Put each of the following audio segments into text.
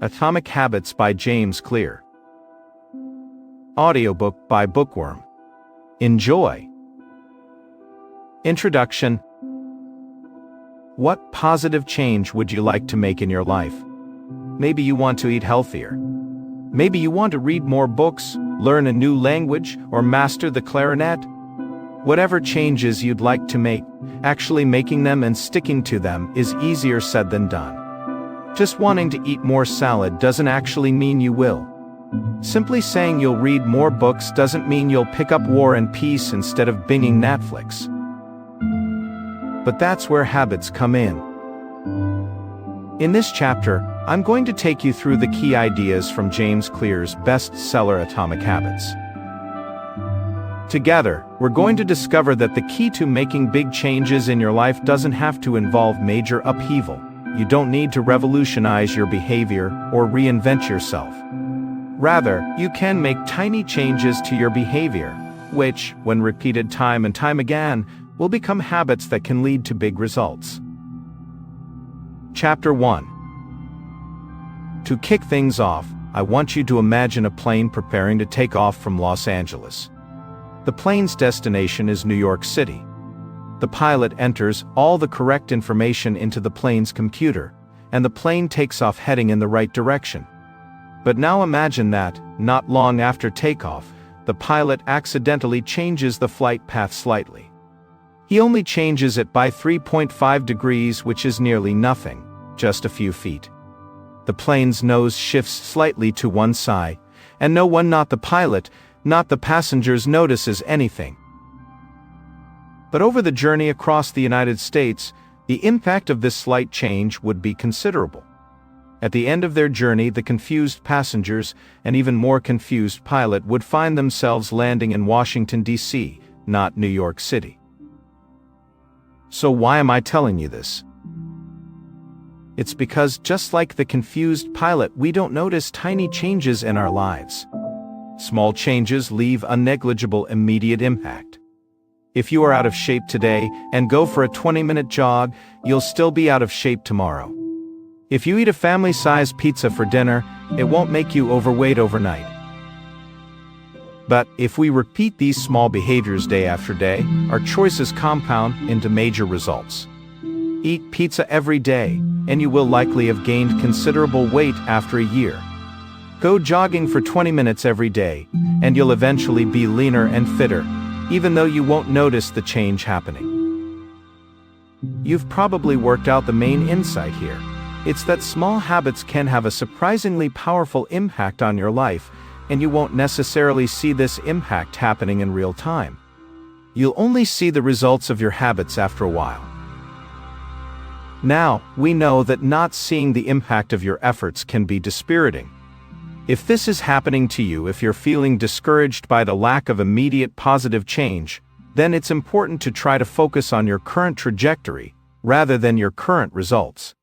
Atomic Habits by James Clear. Audiobook by Bookworm. Enjoy. Introduction. What positive change would you like to make in your life? Maybe you want to eat healthier. Maybe you want to read more books, learn a new language, or master the clarinet. Whatever changes you'd like to make, actually making them and sticking to them is easier said than done. Just wanting to eat more salad doesn't actually mean you will. Simply saying you'll read more books doesn't mean you'll pick up War and Peace instead of binging Netflix. But that's where habits come in. In this chapter, I'm going to take you through the key ideas from James Clear's bestseller Atomic Habits. Together, we're going to discover that the key to making big changes in your life doesn't have to involve major upheaval. You don't need to revolutionize your behavior or reinvent yourself. Rather, you can make tiny changes to your behavior, which, when repeated time and time again, will become habits that can lead to big results. Chapter 1. To kick things off, I want you to imagine a plane preparing to take off from Los Angeles. The plane's destination is New York City. The pilot enters all the correct information into the plane's computer, and the plane takes off heading in the right direction. But now imagine that, not long after takeoff, the pilot accidentally changes the flight path slightly. He only changes it by 3.5 degrees, which is nearly nothing, just a few feet. The plane's nose shifts slightly to one side, and no one, not the pilot, not the passengers, notices anything. But over the journey across the United States, the impact of this slight change would be considerable. At the end of their journey, the confused passengers and even more confused pilot would find themselves landing in Washington, D.C., not New York City. So why am I telling you this? It's because just like the confused pilot, we don't notice tiny changes in our lives. Small changes leave a negligible immediate impact. If you are out of shape today and go for a 20-minute jog, you'll still be out of shape tomorrow. If you eat a family-sized pizza for dinner, it won't make you overweight overnight. But if we repeat these small behaviors day after day, our choices compound into major results. Eat pizza every day, and you will likely have gained considerable weight after a year. Go jogging for 20 minutes every day, and you'll eventually be leaner and fitter, even though you won't notice the change happening. You've probably worked out the main insight here. It's that small habits can have a surprisingly powerful impact on your life, and you won't necessarily see this impact happening in real time. You'll only see the results of your habits after a while. Now, we know that not seeing the impact of your efforts can be dispiriting. If this is happening to you, if you're feeling discouraged by the lack of immediate positive change, then it's important to try to focus on your current trajectory rather than your current results.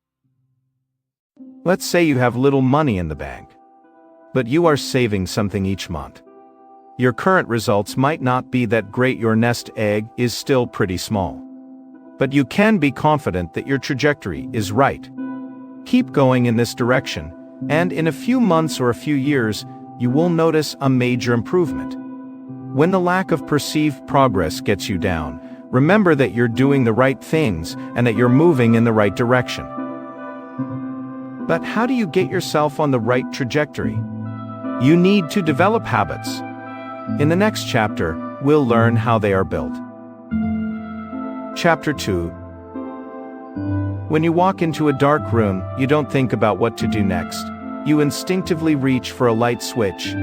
Let's say you have little money in the bank, but you are saving something each month. Your current results might not be that great. Your nest egg is still pretty small. But you can be confident that your trajectory is right. Keep going in this direction, and in a few months or a few years, you will notice a major improvement. When the lack of perceived progress gets you down, remember that you're doing the right things and that you're moving in the right direction. But how do you get yourself on the right trajectory? You need to develop habits. In the next chapter, we'll learn how they are built. Chapter 2. When you walk into a dark room, you don't think about what to do next. You instinctively reach for a light switch.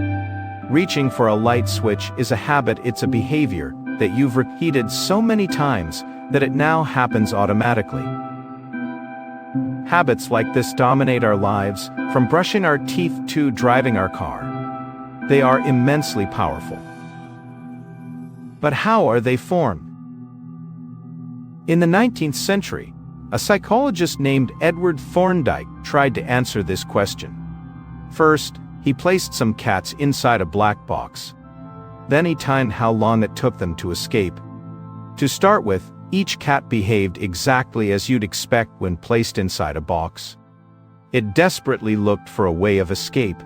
Reaching for a light switch is a habit. It's a behavior that you've repeated so many times that it now happens automatically. Habits like this dominate our lives, from brushing our teeth to driving our car. They are immensely powerful. But how are they formed? In the 19th century, a psychologist named Edward Thorndike tried to answer this question. First, he placed some cats inside a black box. Then he timed how long it took them to escape. To start with, each cat behaved exactly as you'd expect when placed inside a box. It desperately looked for a way of escape.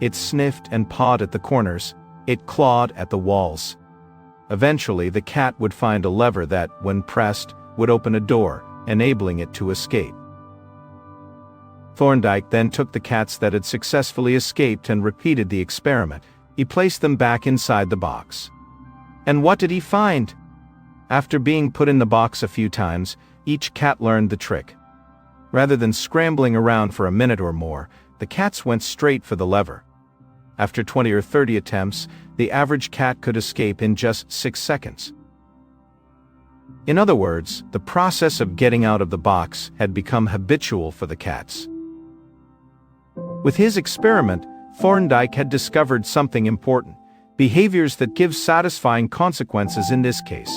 It sniffed and pawed at the corners. It clawed at the walls. Eventually, the cat would find a lever that, when pressed, would open a door, enabling it to escape. Thorndike then took the cats that had successfully escaped and repeated the experiment. He placed them back inside the box. And what did he find? After being put in the box a few times, each cat learned the trick. Rather than scrambling around for a minute or more, the cats went straight for the lever. After 20 or 30 attempts, the average cat could escape in just 6 seconds. In other words, the process of getting out of the box had become habitual for the cats. With his experiment, Thorndike had discovered something important: behaviors that give satisfying consequences. In this case,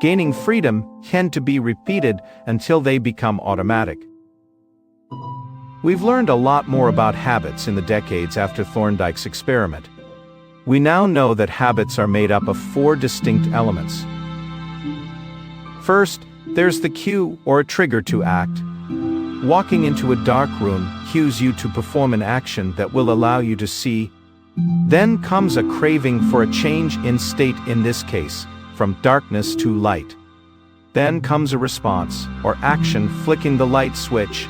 gaining freedom tend to be repeated until they become automatic. We've learned a lot more about habits in the decades after Thorndike's experiment. We now know that habits are made up of 4 distinct elements. First, there's the cue or a trigger to act. Walking into a dark room cues you to perform an action that will allow you to see. Then comes a craving for a change in state, in this case, from darkness to light. Then comes a response, or action, flicking the light switch.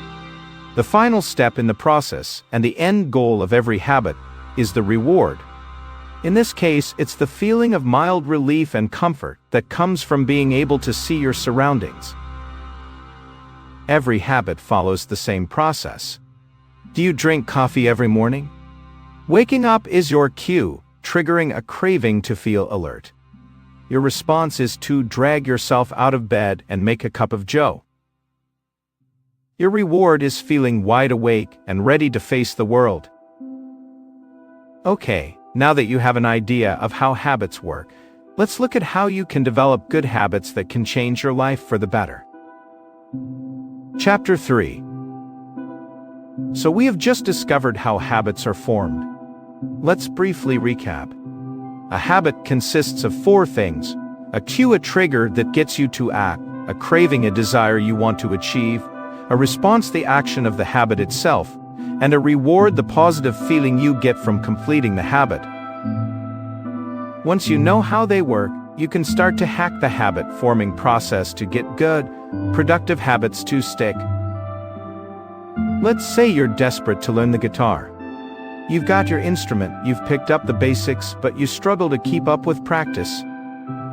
The final step in the process, and the end goal of every habit, is the reward. In this case, it's the feeling of mild relief and comfort that comes from being able to see your surroundings. Every habit follows the same process. Do you drink coffee every morning? Waking up is your cue, triggering a craving to feel alert. Your response is to drag yourself out of bed and make a cup of joe. Your reward is feeling wide awake and ready to face the world. Okay, now that you have an idea of how habits work, let's look at how you can develop good habits that can change your life for the better. Chapter 3. So we have just discovered how habits are formed. Let's briefly recap. A habit consists of 4 things: a cue, a trigger that gets you to act; a craving, a desire you want to achieve; a response, the action of the habit itself; and a reward, the positive feeling you get from completing the habit. Once you know how they work, you can start to hack the habit-forming process to get good, productive habits to stick. Let's say you're desperate to learn the guitar. You've got your instrument, you've picked up the basics, but you struggle to keep up with practice.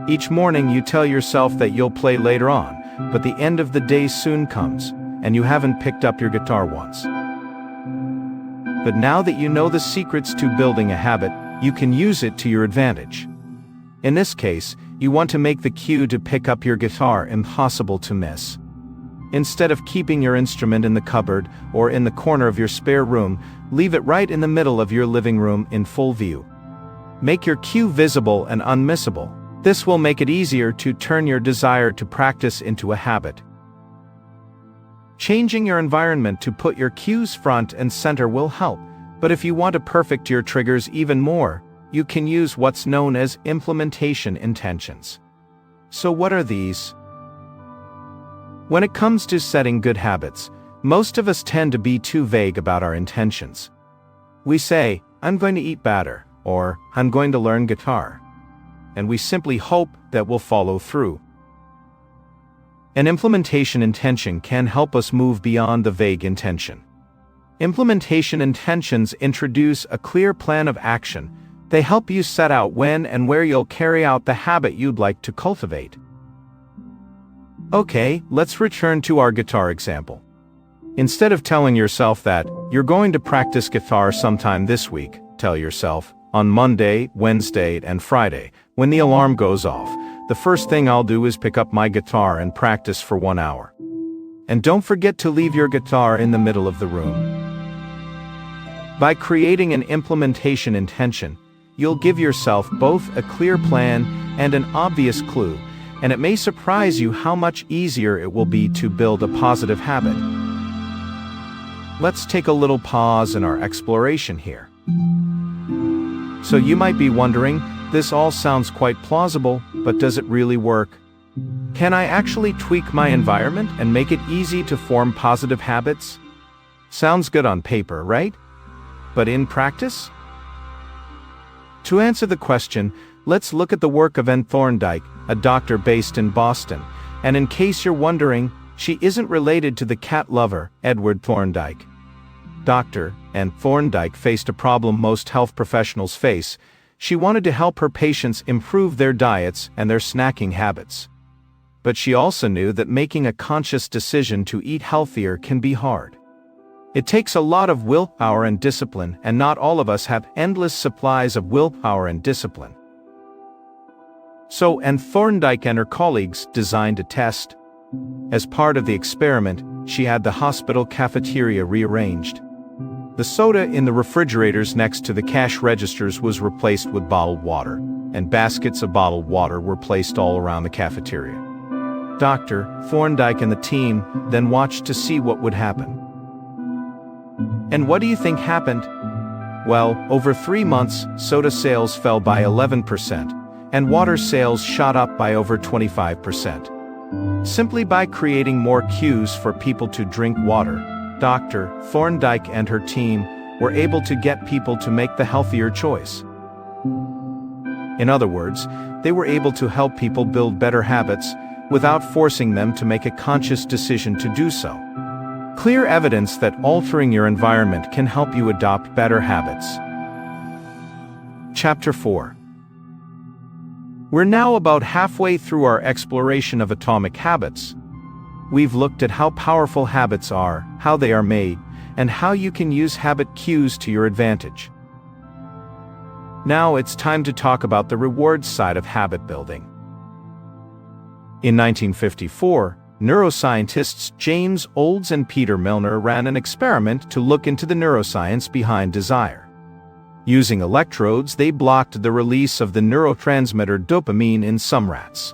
Each morning you tell yourself that you'll play later on, but the end of the day soon comes, and you haven't picked up your guitar once. But now that you know the secrets to building a habit, you can use it to your advantage. In this case, you want to make the cue to pick up your guitar impossible to miss. Instead of keeping your instrument in the cupboard or in the corner of your spare room, leave it right in the middle of your living room in full view. Make your cue visible and unmissable. This will make it easier to turn your desire to practice into a habit. Changing your environment to put your cues front and center will help, but if you want to perfect your triggers even more, you can use what's known as implementation intentions. So what are these? When it comes to setting good habits, most of us tend to be too vague about our intentions. We say, "I'm going to eat better," or "I'm going to learn guitar," and we simply hope that we'll follow through. An implementation intention can help us move beyond the vague intention. Implementation intentions introduce a clear plan of action. They help you set out when and where you'll carry out the habit you'd like to cultivate. Okay, let's return to our guitar example. Instead of telling yourself that you're going to practice guitar sometime this week, tell yourself, on Monday, Wednesday, and Friday, when the alarm goes off, the first thing I'll do is pick up my guitar and practice for 1 hour. And don't forget to leave your guitar in the middle of the room. By creating an implementation intention, you'll give yourself both a clear plan and an obvious clue, and it may surprise you how much easier it will be to build a positive habit. Let's take a little pause in our exploration here. So you might be wondering, this all sounds quite plausible, but does it really work? Can I actually tweak my environment and make it easy to form positive habits? Sounds good on paper, right? But in practice? To answer the question, let's look at the work of Anne Thorndike, a doctor based in Boston. And in case you're wondering, she isn't related to the cat lover, Edward Thorndike. Dr. Anne Thorndike faced a problem most health professionals face. She wanted to help her patients improve their diets and their snacking habits. But she also knew that making a conscious decision to eat healthier can be hard. It takes a lot of willpower and discipline, and not all of us have endless supplies of willpower and discipline. So Anne Thorndike and her colleagues designed a test. As part of the experiment, she had the hospital cafeteria rearranged. The soda in the refrigerators next to the cash registers was replaced with bottled water, and baskets of bottled water were placed all around the cafeteria. Dr. Thorndike and the team then watched to see what would happen. And what do you think happened? Well, over 3 months, soda sales fell by 11%, and water sales shot up by over 25%. Simply by creating more cues for people to drink water, Dr. Thorndike and her team were able to get people to make the healthier choice. In other words, they were able to help people build better habits without forcing them to make a conscious decision to do so. Clear evidence that altering your environment can help you adopt better habits. Chapter 4. We're now about halfway through our exploration of atomic habits. We've looked at how powerful habits are, how they are made, and how you can use habit cues to your advantage. Now it's time to talk about the rewards side of habit building. In 1954, neuroscientists James Olds and Peter Milner ran an experiment to look into the neuroscience behind desire. Using electrodes, they blocked the release of the neurotransmitter dopamine in some rats.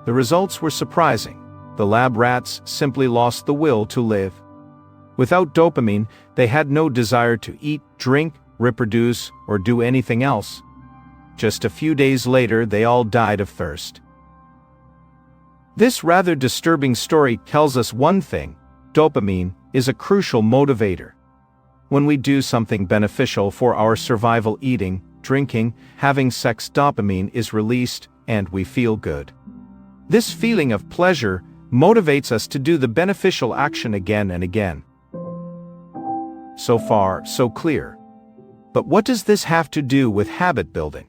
The results were surprising. The lab rats simply lost the will to live. Without dopamine, they had no desire to eat, drink, reproduce, or do anything else. Just a few days later, they all died of thirst. This rather disturbing story tells us one thing: dopamine is a crucial motivator. When we do something beneficial for our survival, eating, drinking, having sex, dopamine is released, and we feel good. This feeling of pleasure motivates us to do the beneficial action again and again. So far, so clear. But what does this have to do with habit building?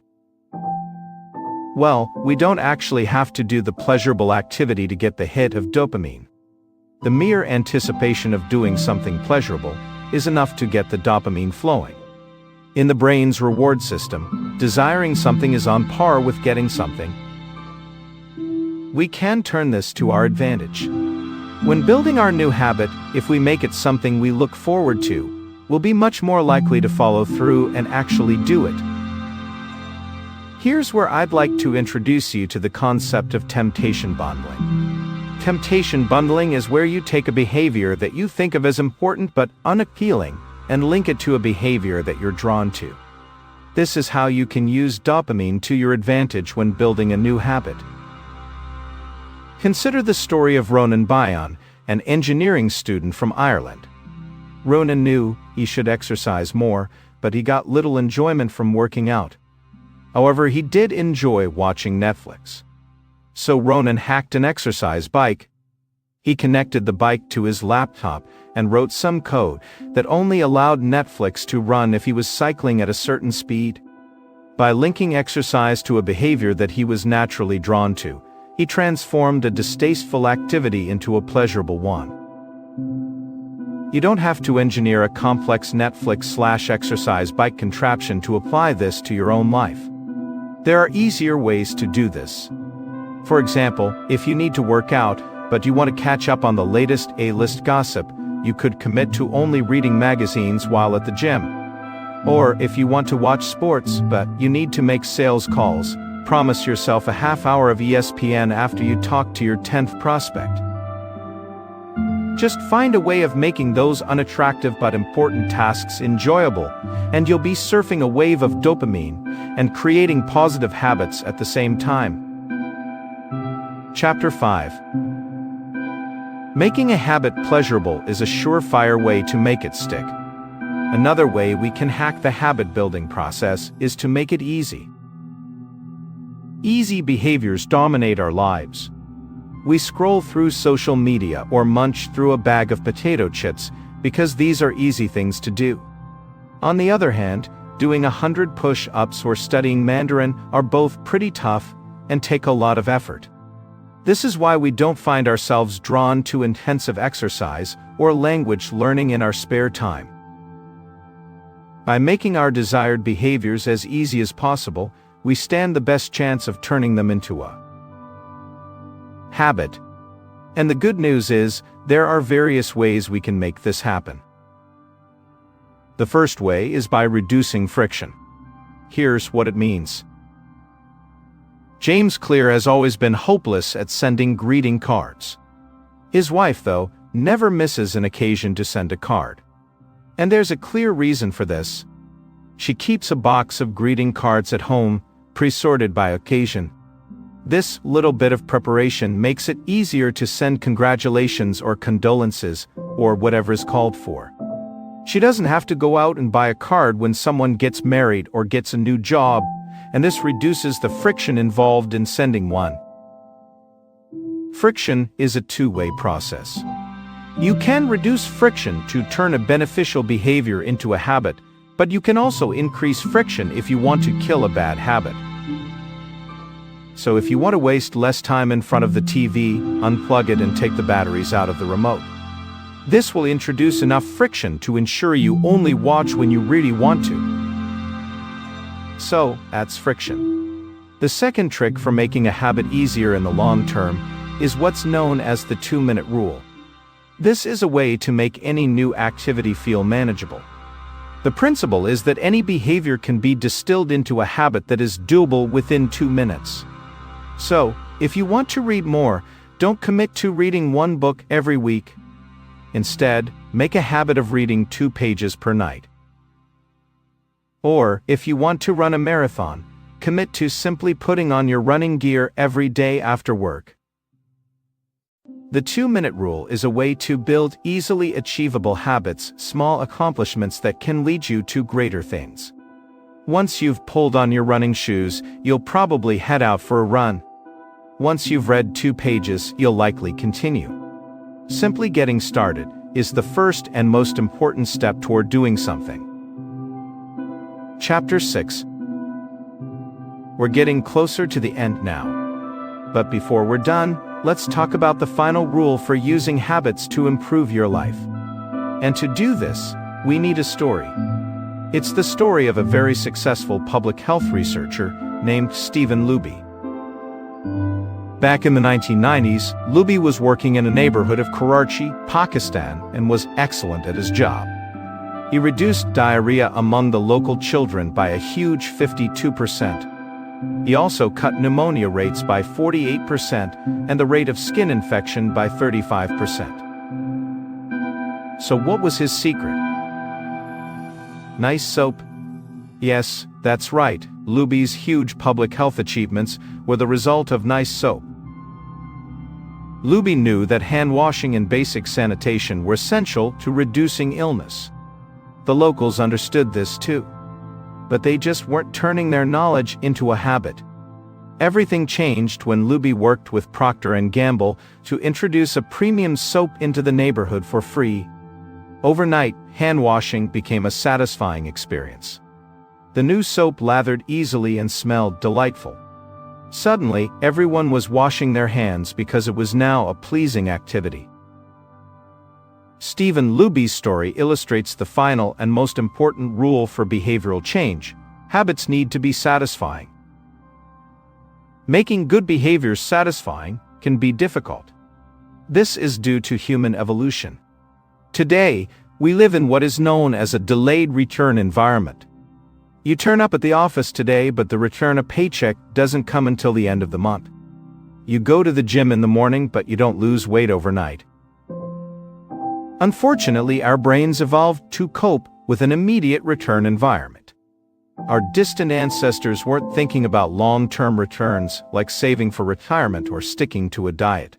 Well, we don't actually have to do the pleasurable activity to get the hit of dopamine. The mere anticipation of doing something pleasurable is enough to get the dopamine flowing. In the brain's reward system, desiring something is on par with getting something. We can turn this to our advantage. When building our new habit, if we make it something we look forward to, we'll be much more likely to follow through and actually do it. Here's where I'd like to introduce you to the concept of temptation bundling. Temptation bundling is where you take a behavior that you think of as important but unappealing and link it to a behavior that you're drawn to. This is how you can use dopamine to your advantage when building a new habit. Consider the story of Ronan Byon, an engineering student from Ireland. Ronan knew he should exercise more, but he got little enjoyment from working out. However, he did enjoy watching Netflix. So Ronan hacked an exercise bike. He connected the bike to his laptop and wrote some code that only allowed Netflix to run if he was cycling at a certain speed. By linking exercise to a behavior that he was naturally drawn to, he transformed a distasteful activity into a pleasurable one. You don't have to engineer a complex Netflix/exercise bike contraption to apply this to your own life. There are easier ways to do this. For example, if you need to work out, but you want to catch up on the latest A-list gossip, you could commit to only reading magazines while at the gym. Or if you want to watch sports, but you need to make sales calls, promise yourself a half hour of ESPN after you talk to your 10th prospect. Just find a way of making those unattractive but important tasks enjoyable, and you'll be surfing a wave of dopamine and creating positive habits at the same time. Chapter 5. Making a habit pleasurable is a surefire way to make it stick. Another way we can hack the habit-building process is to make it easy. Easy behaviors dominate our lives. We scroll through social media or munch through a bag of potato chips because these are easy things to do. On the other hand, doing 100 push-ups or studying Mandarin are both pretty tough and take a lot of effort. This is why we don't find ourselves drawn to intensive exercise or language learning in our spare time. By making our desired behaviors as easy as possible, we stand the best chance of turning them into a habit. And the good news is, there are various ways we can make this happen. The first way is by reducing friction. Here's what it means. James Clear has always been hopeless at sending greeting cards. His wife, though, never misses an occasion to send a card. And there's a clear reason for this. She keeps a box of greeting cards at home, pre-sorted by occasion. This little bit of preparation makes it easier to send congratulations or condolences, or whatever is called for. She doesn't have to go out and buy a card when someone gets married or gets a new job, and this reduces the friction involved in sending one. Friction is a two-way process. You can reduce friction to turn a beneficial behavior into a habit, but you can also increase friction if you want to kill a bad habit. So if you want to waste less time in front of the TV, unplug it and take the batteries out of the remote. This will introduce enough friction to ensure you only watch when you really want to. So, that's friction. The second trick for making a habit easier in the long term is what's known as the 2-minute rule. This is a way to make any new activity feel manageable. The principle is that any behavior can be distilled into a habit that is doable within 2 minutes. So, if you want to read more, don't commit to reading one book every week. Instead, make a habit of reading 2 pages per night. Or, if you want to run a marathon, commit to simply putting on your running gear every day after work. The 2-minute rule is a way to build easily achievable habits, small accomplishments that can lead you to greater things. Once you've pulled on your running shoes, you'll probably head out for a run. Once you've read 2 pages, you'll likely continue. Simply getting started is the first and most important step toward doing something. Chapter 6. We're getting closer to the end now. But before we're done, let's talk about the final rule for using habits to improve your life. And to do this, we need a story. It's the story of a very successful public health researcher named Stephen Luby. Back in the 1990s, Luby was working in a neighborhood of Karachi, Pakistan, and was excellent at his job. He reduced diarrhea among the local children by a huge 52%. He also cut pneumonia rates by 48% and the rate of skin infection by 35%. So what was his secret? Nice soap? Yes, that's right. Luby's huge public health achievements were the result of nice soap. Luby knew that hand washing and basic sanitation were essential to reducing illness. The locals understood this too. But they just weren't turning their knowledge into a habit. Everything changed when Luby worked with Procter & Gamble to introduce a premium soap into the neighborhood for free. Overnight, hand washing became a satisfying experience. The new soap lathered easily and smelled delightful. Suddenly, everyone was washing their hands because it was now a pleasing activity. Stephen Luby's story illustrates the final and most important rule for behavioral change: habits need to be satisfying. Making good behaviors satisfying can be difficult. This is due to human evolution. Today, we live in what is known as a delayed return environment. You turn up at the office today, but the return of paycheck doesn't come until the end of the month. You go to the gym in the morning, but you don't lose weight overnight. Unfortunately, our brains evolved to cope with an immediate return environment. Our distant ancestors weren't thinking about long-term returns, like saving for retirement or sticking to a diet.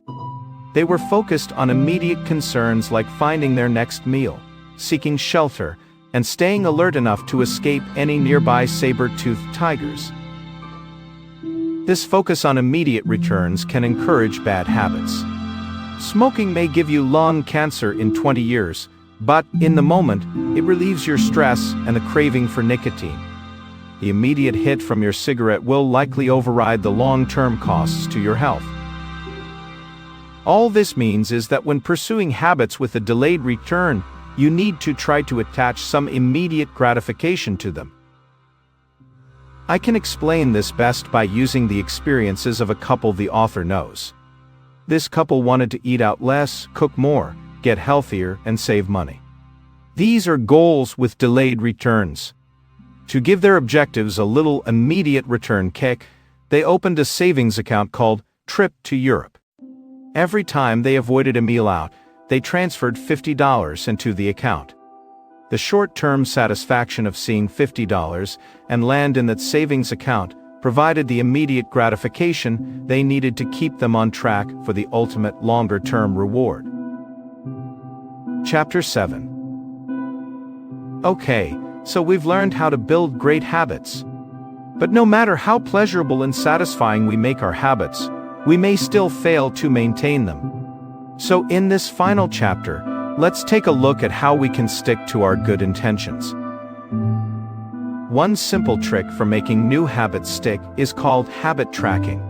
They were focused on immediate concerns like finding their next meal, seeking shelter, and staying alert enough to escape any nearby saber-toothed tigers. This focus on immediate returns can encourage bad habits. Smoking may give you lung cancer in 20 years, but in the moment, it relieves your stress and the craving for nicotine. The immediate hit from your cigarette will likely override the long-term costs to your health. All this means is that when pursuing habits with a delayed return, you need to try to attach some immediate gratification to them. I can explain this best by using the experiences of a couple the author knows. This couple wanted to eat out less, cook more, get healthier, and save money. These are goals with delayed returns. To give their objectives a little immediate return kick, they opened a savings account called Trip to Europe. Every time they avoided a meal out, they transferred $50 into the account. The short-term satisfaction of seeing $50 and land in that savings account provided the immediate gratification they needed to keep them on track for the ultimate longer-term reward. Chapter 7. Okay, so we've learned how to build great habits. But no matter how pleasurable and satisfying we make our habits, we may still fail to maintain them. So in this final chapter, let's take a look at how we can stick to our good intentions. One simple trick for making new habits stick is called habit tracking.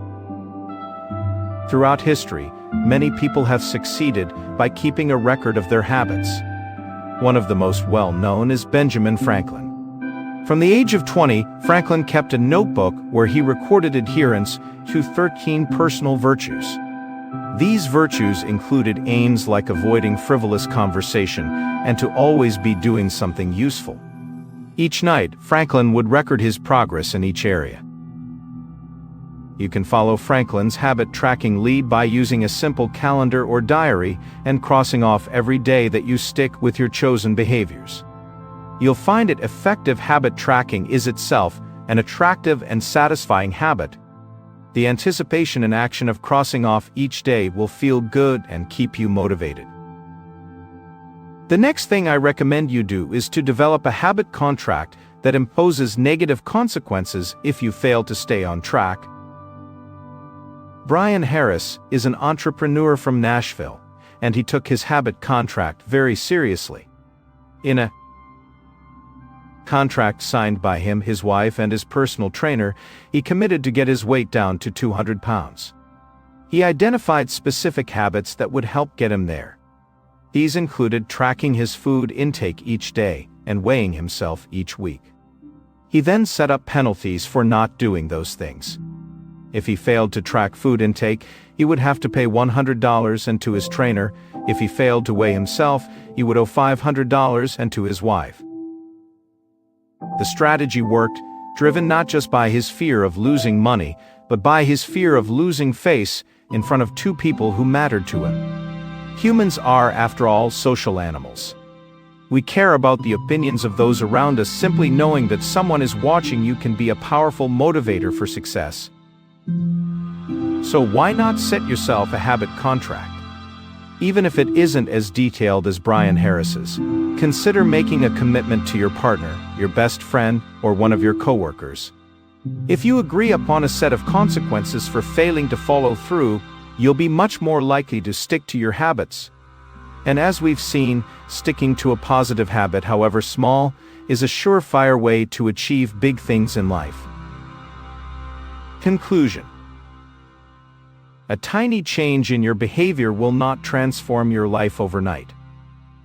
Throughout history, many people have succeeded by keeping a record of their habits. One of the most well-known is Benjamin Franklin. From the age of 20, Franklin kept a notebook where he recorded adherence to 13 personal virtues. These virtues included aims like avoiding frivolous conversation and to always be doing something useful. Each night, Franklin would record his progress in each area. You can follow Franklin's habit tracking lead by using a simple calendar or diary and crossing off every day that you stick with your chosen behaviors. You'll find it effective. Habit tracking is itself an attractive and satisfying habit. The anticipation and action of crossing off each day will feel good and keep you motivated. The next thing I recommend you do is to develop a habit contract that imposes negative consequences if you fail to stay on track. Brian Harris is an entrepreneur from Nashville, and he took his habit contract very seriously. In a contract signed by him, his wife, and his personal trainer, he committed to get his weight down to 200 pounds. He identified specific habits that would help get him there. These included tracking his food intake each day and weighing himself each week. He then set up penalties for not doing those things. If he failed to track food intake, he would have to pay $100 and to his trainer. If he failed to weigh himself, he would owe $500 and to his wife. The strategy worked, driven not just by his fear of losing money, but by his fear of losing face in front of two people who mattered to him. Humans are, after all, social animals. We care about the opinions of those around us. Simply knowing that someone is watching you can be a powerful motivator for success. So why not set yourself a habit contract? Even if it isn't as detailed as Brian Harris's, consider making a commitment to your partner, your best friend, or one of your coworkers. If you agree upon a set of consequences for failing to follow through, you'll be much more likely to stick to your habits. And as we've seen, sticking to a positive habit, however small, is a surefire way to achieve big things in life. Conclusion. A tiny change in your behavior will not transform your life overnight.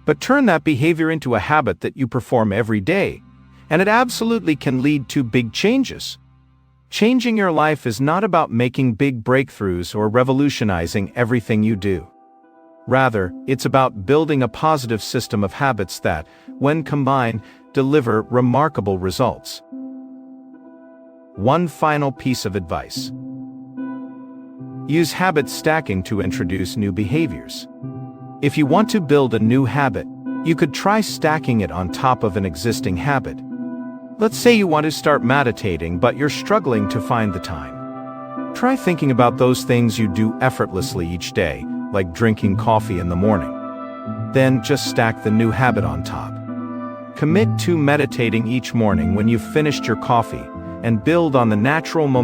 But turn that behavior into a habit that you perform every day, and it absolutely can lead to big changes. Changing your life is not about making big breakthroughs or revolutionizing everything you do. Rather, it's about building a positive system of habits that, when combined, deliver remarkable results. One final piece of advice. Use habit stacking to introduce new behaviors. If you want to build a new habit, you could try stacking it on top of an existing habit. Let's say you want to start meditating, but you're struggling to find the time. Try thinking about those things you do effortlessly each day, like drinking coffee in the morning. Then just stack the new habit on top. Commit to meditating each morning when you've finished your coffee, and build on the natural momentum